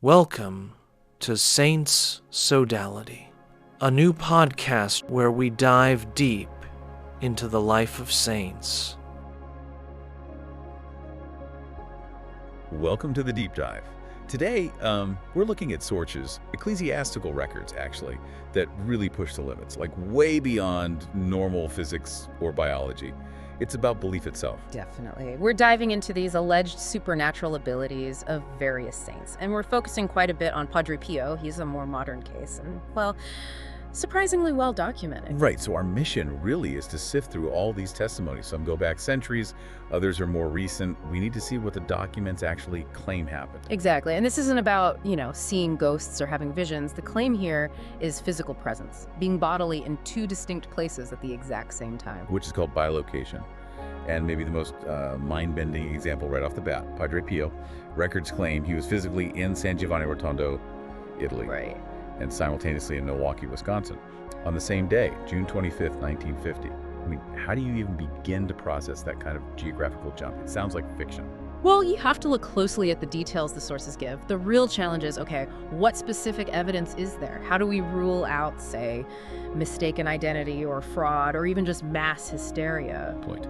Welcome to Saints Sodality, a new podcast where we dive deep into the life of saints. Welcome to the Deep Dive. Today, we're looking at sources, ecclesiastical records actually, that really push the limits, like way beyond normal physics or biology. It's about belief itself. Definitely. We're diving into these alleged supernatural abilities of various saints, and we're focusing quite a bit on Padre Pio. He's a more modern case, and, well, surprisingly well documented. Right, so our mission really is to sift through all these testimonies. Some go back centuries, others are more recent. We need to see what the documents actually claim happened. Exactly, and this isn't about, seeing ghosts or having visions. The claim here is physical presence, being bodily in two distinct places at the exact same time. Which is called bilocation. And maybe the most mind-bending example right off the bat, Padre Pio. Records claim he was physically in San Giovanni Rotondo, Italy. Right. And simultaneously in Milwaukee, Wisconsin, on the same day, June 25th, 1950. I mean, how do you even begin to process that kind of geographical jump? It sounds like fiction. Well, you have to look closely at the details the sources give. The real challenge is, okay, what specific evidence is there? How do we rule out, say, mistaken identity or fraud or even just mass hysteria? Point.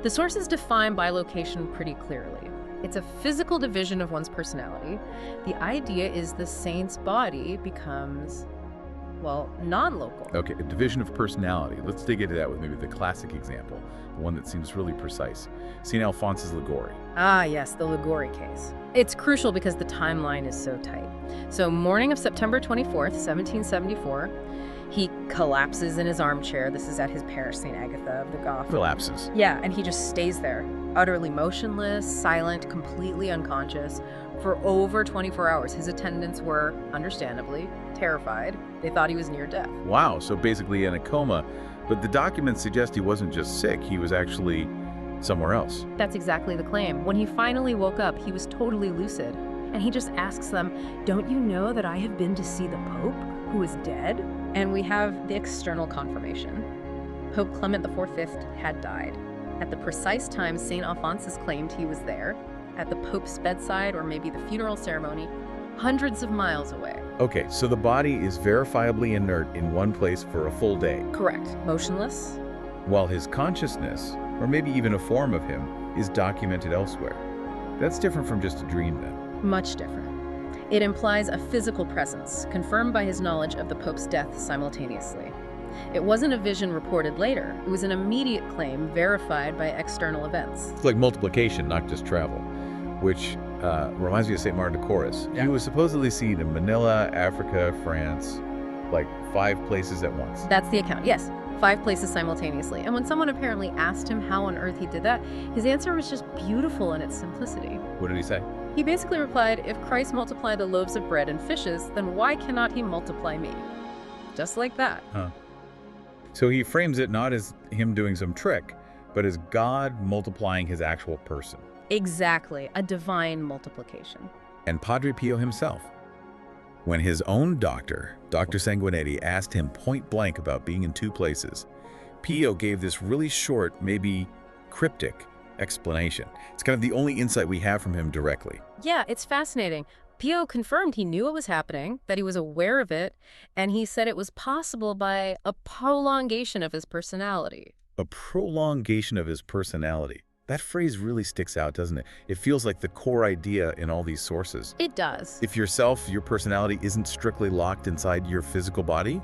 The sources define bilocation pretty clearly. It's a physical division of one's personality. The idea is the saint's body becomes, non-local. Okay, a division of personality. Let's dig into that with maybe the classic example, the one that seems really precise. St. Alphonsus Liguori. Ah, yes, the Liguori case. It's crucial because the timeline is so tight. So, morning of September 24th, 1774, he collapses in his armchair. This is at his parish, St. Agatha of the Goth. Collapses. Yeah, and he just stays there, utterly motionless, silent, completely unconscious, for over 24 hours. His attendants were, understandably, terrified. They thought he was near death. Wow, so basically in a coma. But the documents suggest he wasn't just sick, he was actually somewhere else. That's exactly the claim. When he finally woke up, he was totally lucid. And he just asks them, "Don't you know that I have been to see the Pope, who is dead?" And we have the external confirmation. Pope Clement V had died. At the precise time St. Alphonsus claimed he was there, at the Pope's bedside or maybe the funeral ceremony, hundreds of miles away. Okay, so the body is verifiably inert in one place for a full day. Correct. Motionless? While his consciousness, or maybe even a form of him, is documented elsewhere. That's different from just a dream then. Much different. It implies a physical presence, confirmed by his knowledge of the Pope's death simultaneously. It wasn't a vision reported later. It was an immediate claim verified by external events. It's like multiplication, not just travel, which reminds me of St. Martin de Porres. Yeah. He was supposedly seen in Manila, Africa, France, like 5 places at once. That's the account, yes. 5 places simultaneously. And when someone apparently asked him how on earth he did that, his answer was just beautiful in its simplicity. What did he say? He basically replied, "If Christ multiplied the loaves of bread and fishes, then why cannot he multiply me?" Just like that. Huh. So he frames it not as him doing some trick, but as God multiplying his actual person. Exactly, a divine multiplication. And Padre Pio himself, when his own doctor, Dr. Sanguinetti, asked him point blank about being in 2 places, Pio gave this really short, maybe cryptic explanation. It's kind of the only insight we have from him directly. Yeah, it's fascinating. Pio confirmed he knew it was happening, that he was aware of it, and he said it was possible by a prolongation of his personality. A prolongation of his personality. That phrase really sticks out, doesn't it? It feels like the core idea in all these sources. It does. If yourself, your personality, isn't strictly locked inside your physical body,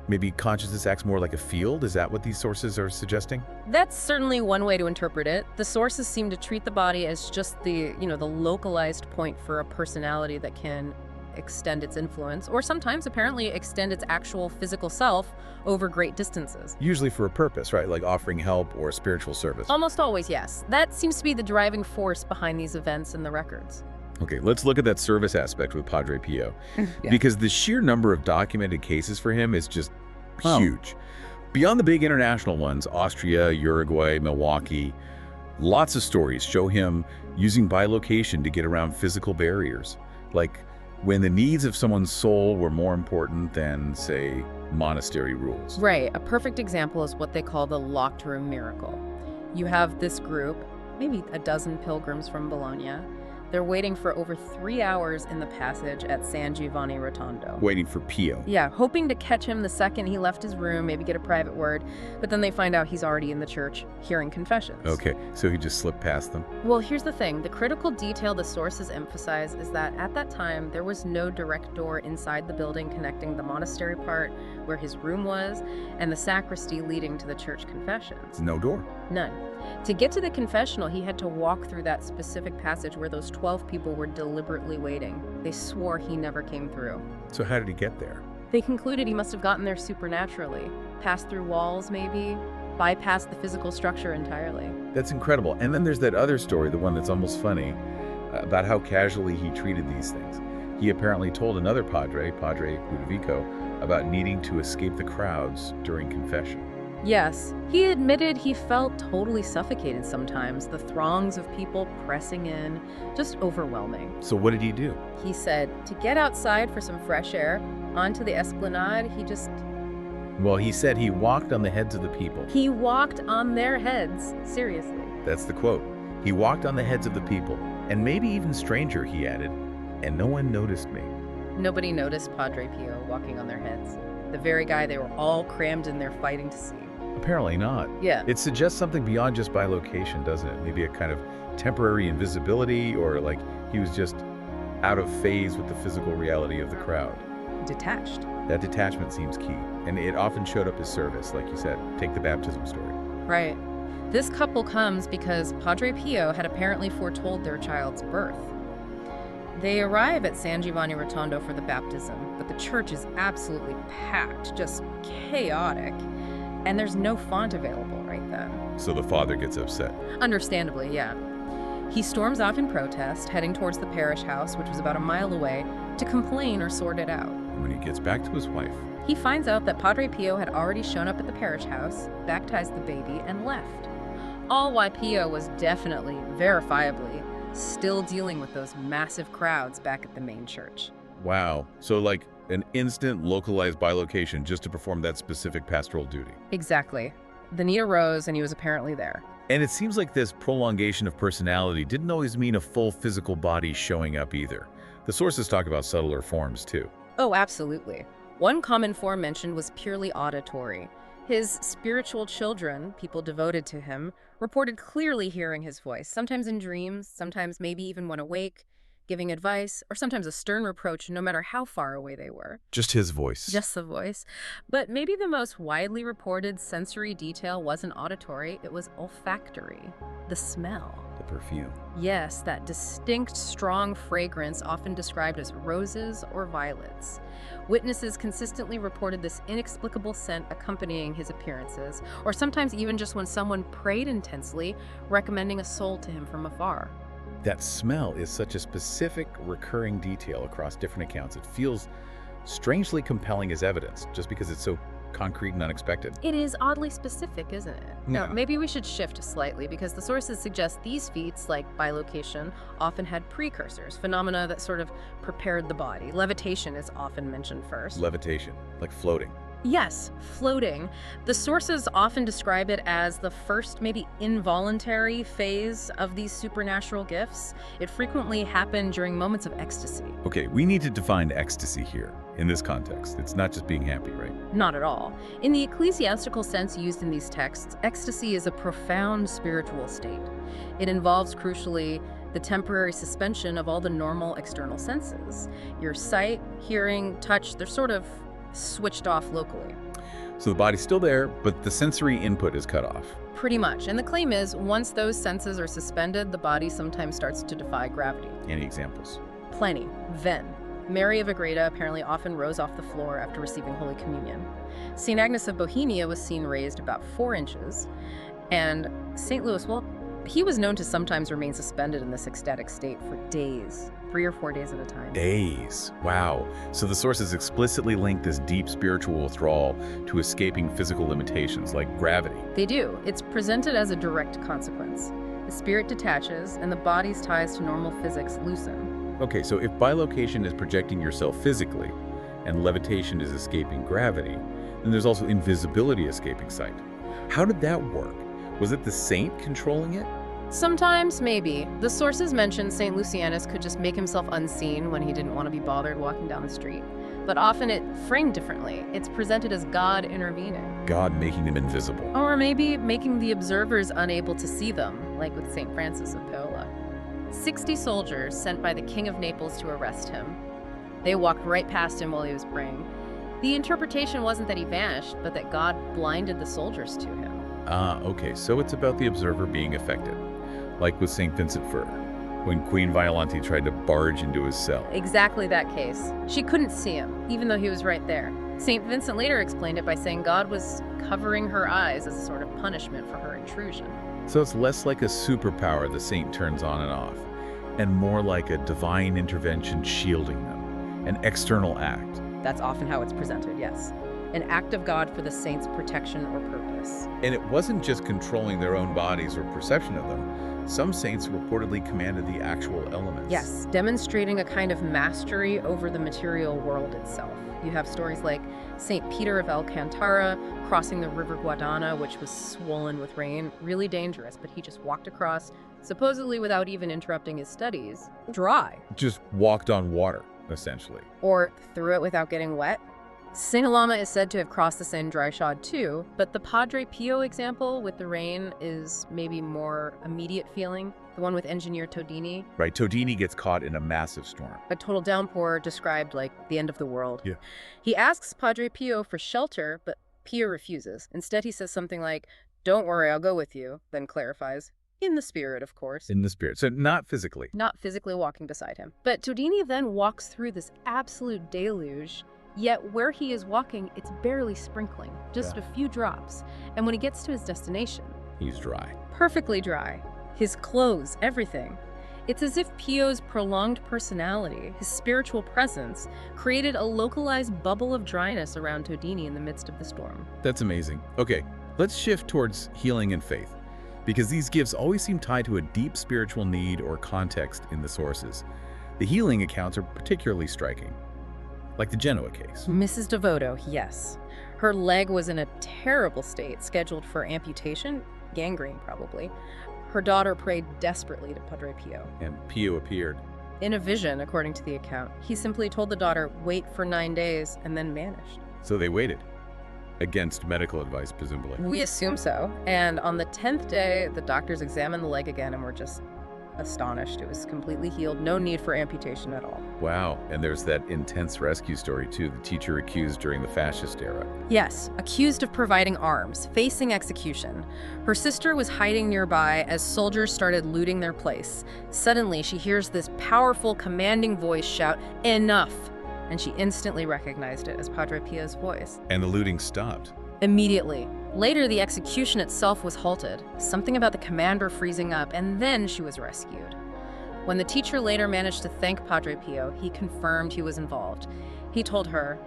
maybe consciousness acts more like a field? Is that what these sources are suggesting? That's certainly one way to interpret it. The sources seem to treat the body as just the localized point for a personality that can extend its influence, or sometimes apparently extend its actual physical self over great distances. Usually for a purpose, right? Like offering help or spiritual service. Almost always, yes. That seems to be the driving force behind these events in the records. Okay, let's look at that service aspect with Padre Pio. Yeah. Because the sheer number of documented cases for him is just huge. Beyond the big international ones, Austria, Uruguay, Milwaukee, lots of stories show him using bilocation to get around physical barriers. Like when the needs of someone's soul were more important than, say, monastery rules. Right. A perfect example is what they call the locked room miracle. You have this group, maybe a dozen pilgrims from Bologna. They're waiting for over 3 hours in the passage at San Giovanni Rotondo. Waiting for Pio. Yeah, hoping to catch him the second he left his room, maybe get a private word, but then they find out he's already in the church, hearing confessions. Okay, so he just slipped past them? Well, here's the thing. The critical detail the sources emphasize is that at that time, there was no direct door inside the building connecting the monastery part, where his room was, and the sacristy leading to the church confessions. No door? None. To get to the confessional, he had to walk through that specific passage where those 12 people were deliberately waiting. They swore he never came through. So how did he get there? They concluded he must have gotten there supernaturally, passed through walls maybe, bypassed the physical structure entirely. That's incredible. And then there's that other story, the one that's almost funny, about how casually he treated these things. He apparently told another Padre Ludovico, about needing to escape the crowds during confession. Yes, he admitted he felt totally suffocated sometimes, the throngs of people pressing in, just overwhelming. So what did he do? He said to get outside for some fresh air, onto the esplanade, Well, he said he walked on the heads of the people. He walked on their heads, seriously. That's the quote. He walked on the heads of the people, and maybe even stranger, he added, and no one noticed me. Nobody noticed Padre Pio walking on their heads. The very guy they were all crammed in there fighting to see. Apparently not. Yeah. It suggests something beyond just bilocation, doesn't it? Maybe a kind of temporary invisibility, or like he was just out of phase with the physical reality of the crowd. Detached. That detachment seems key, and it often showed up as service, like you said. Take the baptism story. Right. This couple comes because Padre Pio had apparently foretold their child's birth. They arrive at San Giovanni Rotondo for the baptism, but the church is absolutely packed, just chaotic, and there's no font available right then. So the father gets upset. Understandably, yeah. He storms off in protest, heading towards the parish house, which was about a mile away, to complain or sort it out. And when he gets back to his wife, He finds out that Padre Pio had already shown up at the parish house, baptized the baby, and left. All while Pio was definitely, verifiably, still dealing with those massive crowds back at the main church. wow. So like an instant localized bilocation just to perform that specific pastoral duty. Exactly. The need arose, and he was apparently there. And it seems like this prolongation of personality didn't always mean a full physical body showing up either. The sources talk about subtler forms too. Oh, absolutely. One common form mentioned was purely auditory. His spiritual children, people devoted to him, reported clearly hearing his voice, sometimes in dreams, sometimes maybe even when awake, giving advice, or sometimes a stern reproach no matter how far away they were. Just his voice. Just the voice. But maybe the most widely reported sensory detail wasn't auditory, it was olfactory. The smell. The perfume. Yes, that distinct, strong fragrance often described as roses or violets. Witnesses consistently reported this inexplicable scent accompanying his appearances, or sometimes even just when someone prayed intensely, recommending a soul to him from afar. That smell is such a specific, recurring detail across different accounts. It feels strangely compelling as evidence, just because it's so concrete and unexpected. It is oddly specific, isn't it? Now, Yeah. maybe we should shift slightly, because the sources suggest these feats, like bilocation, often had precursors, phenomena that sort of prepared the body. Levitation is often mentioned first. Levitation, like floating. Yes, floating. The sources often describe it as the first, maybe involuntary phase of these supernatural gifts. It frequently happened during moments of ecstasy. Okay, we need to define ecstasy here, in this context. It's not just being happy, right? Not at all. In the ecclesiastical sense used in these texts, ecstasy is a profound spiritual state. It involves, crucially, the temporary suspension of all the normal external senses. Your sight, hearing, touch, they're sort of switched off locally. So the body's still there, but the sensory input is cut off. Pretty much. And the claim is, once those senses are suspended, the body sometimes starts to defy gravity. Any examples? Plenty. Then, Mary of Agreda apparently often rose off the floor after receiving Holy Communion. St. Agnes of Bohemia was seen raised about 4 inches. And St. Louis, well, he was known to sometimes remain suspended in this ecstatic state for days, 3 or 4 days at a time. Days. Wow. So the sources explicitly link this deep spiritual withdrawal to escaping physical limitations like gravity. They do. It's presented as a direct consequence. The spirit detaches, and the body's ties to normal physics loosen. Okay, so if bilocation is projecting yourself physically, and levitation is escaping gravity, then there's also invisibility escaping sight. How did that work? Was it the saint controlling it? Sometimes, maybe. The sources mention St. Lucianus could just make himself unseen when he didn't want to be bothered walking down the street. But often it's framed differently. It's presented as God intervening. God making them invisible. Or maybe making the observers unable to see them, like with St. Francis of Paola. 60 soldiers sent by the King of Naples to arrest him. They walked right past him while he was praying. The interpretation wasn't that he vanished, but that God blinded the soldiers to him. Okay, so it's about the observer being affected. Like with St. Vincent Fur, when Queen Violante tried to barge into his cell. Exactly that case. She couldn't see him, even though he was right there. St. Vincent later explained it by saying God was covering her eyes as a sort of punishment for her intrusion. So it's less like a superpower the saint turns on and off, and more like a divine intervention shielding them, an external act. That's often how it's presented, yes. An act of God for the saint's protection or purpose. And it wasn't just controlling their own bodies or perception of them. Some saints reportedly commanded the actual elements. Yes, demonstrating a kind of mastery over the material world itself. You have stories like St. Peter of Alcantara crossing the river Guadana, which was swollen with rain, really dangerous, but he just walked across, supposedly without even interrupting his studies, dry. Just walked on water, essentially. Or through it without getting wet. St. Alama is said to have crossed the Seine dry shod too, but the Padre Pio example with the rain is maybe more immediate feeling, the one with engineer Todini. Right, Todini gets caught in a massive storm. A total downpour described like the end of the world. Yeah. He asks Padre Pio for shelter, but Pio refuses. Instead, he says something like, "Don't worry, I'll go with you," then clarifies, in the spirit, of course. In the spirit, so not physically. Not physically walking beside him. But Todini then walks through this absolute deluge. Yet where he is walking, it's barely sprinkling, just a few drops. And when he gets to his destination, He's dry. Perfectly dry. His clothes, everything. It's as if Pio's prolonged personality, his spiritual presence, created a localized bubble of dryness around Todini in the midst of the storm. That's amazing. Okay, let's shift towards healing and faith, because these gifts always seem tied to a deep spiritual need or context in the sources. The healing accounts are particularly striking. Like the Genoa case. Mrs. Devoto, yes. Her leg was in a terrible state, scheduled for amputation, gangrene probably. Her daughter prayed desperately to Padre Pio. And Pio appeared. In a vision, according to the account. He simply told the daughter, wait for 9 days, and then vanished. So they waited. Against medical advice, presumably. We assume so. And on the 10th day, the doctors examined the leg again and were just astonished. It was completely healed, no need for amputation at all. Wow, and there's that intense rescue story too, the teacher accused during the fascist era. Yes, accused of providing arms, facing execution. Her sister was hiding nearby as soldiers started looting their place. Suddenly, she hears this powerful, commanding voice shout, "Enough!" And she instantly recognized it as Padre Pio's voice. And the looting stopped. Immediately. Later, the execution itself was halted, something about the commander freezing up, and then she was rescued. When the teacher later managed to thank Padre Pio, he confirmed he was involved. He told her,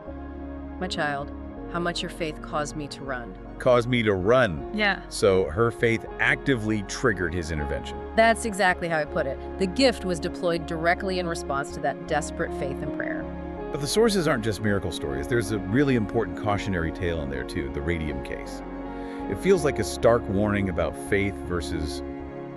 "My child, how much your faith caused me to run." Caused me to run. Yeah. So her faith actively triggered his intervention. That's exactly how I put it. The gift was deployed directly in response to that desperate faith and prayer. But the sources aren't just miracle stories. There's a really important cautionary tale in there too, the radium case. It feels like a stark warning about faith versus,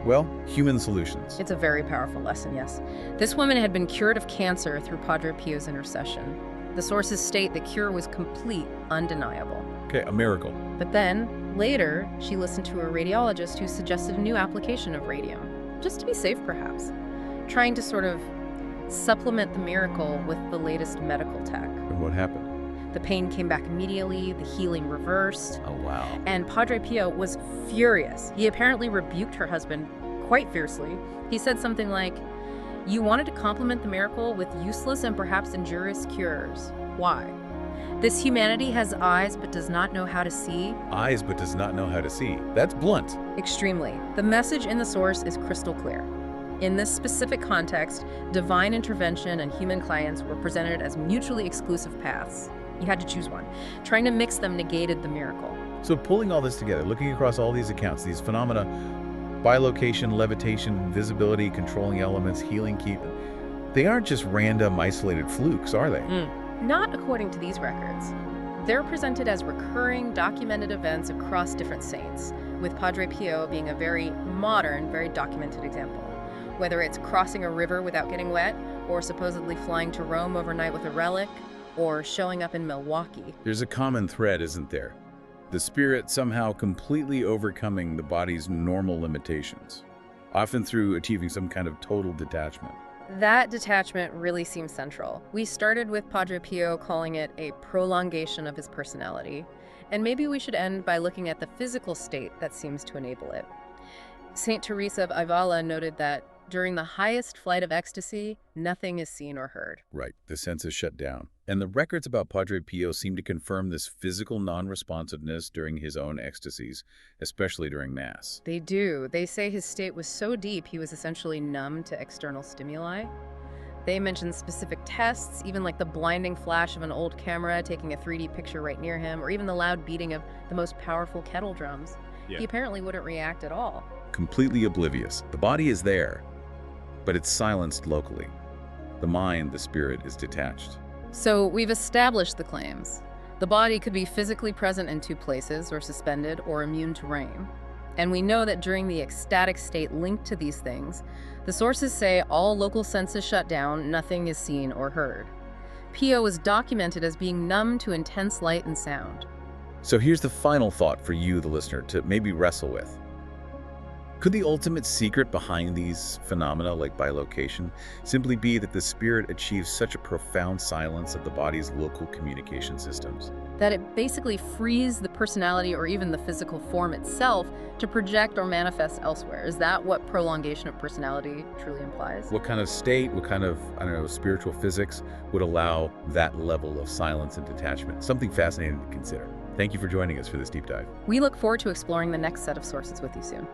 well, human solutions. It's a very powerful lesson, yes. This woman had been cured of cancer through Padre Pio's intercession. The sources state the cure was complete, undeniable. Okay, a miracle. But then, later, she listened to a radiologist who suggested a new application of radium, just to be safe perhaps, trying to sort of supplement the miracle with the latest medical tech. And what happened? The pain came back immediately, the healing reversed. Oh, wow. And Padre Pio was furious. He apparently rebuked her husband quite fiercely. He said something like, "You wanted to complement the miracle with useless and perhaps injurious cures. Why? This humanity has eyes but does not know how to see." Eyes but does not know how to see. That's blunt. Extremely. The message in the source is crystal clear. In this specific context, divine intervention and human clients were presented as mutually exclusive paths. You had to choose one. Trying to mix them negated the miracle. So pulling all this together, looking across all these accounts, these phenomena, bilocation, levitation, visibility, controlling elements, healing, keeping, they aren't just random, isolated flukes, are they? Not according to these records. They're presented as recurring, documented events across different saints, with Padre Pio being a very modern, very documented example. Whether it's crossing a river without getting wet, or supposedly flying to Rome overnight with a relic, or showing up in Milwaukee. There's a common thread, isn't there? The spirit somehow completely overcoming the body's normal limitations, often through achieving some kind of total detachment. That detachment really seems central. We started with Padre Pio calling it a prolongation of his personality, and maybe we should end by looking at the physical state that seems to enable it. Saint Teresa of Avila noted that during the highest flight of ecstasy, nothing is seen or heard. Right, the senses shut down. And the records about Padre Pio seem to confirm this physical non-responsiveness during his own ecstasies, especially during Mass. They do. They say his state was so deep he was essentially numb to external stimuli. They mention specific tests, even like the blinding flash of an old camera taking a 3D picture right near him, or even the loud beating of the most powerful kettle drums. Yeah. He apparently wouldn't react at all. Completely oblivious. The body is there, but it's silenced locally. The mind, the spirit, is detached. So we've established the claims. The body could be physically present in two places, or suspended, or immune to rain. And we know that during the ecstatic state linked to these things, the sources say all local senses shut down, nothing is seen or heard. Pio was documented as being numb to intense light and sound. So here's the final thought for you, the listener, to maybe wrestle with. Could the ultimate secret behind these phenomena, like bilocation, simply be that the spirit achieves such a profound silence of the body's local communication systems? That it basically frees the personality or even the physical form itself to project or manifest elsewhere. Is that what prolongation of personality truly implies? What kind of state, what kind of, spiritual physics would allow that level of silence and detachment? Something fascinating to consider. Thank you for joining us for this deep dive. We look forward to exploring the next set of sources with you soon.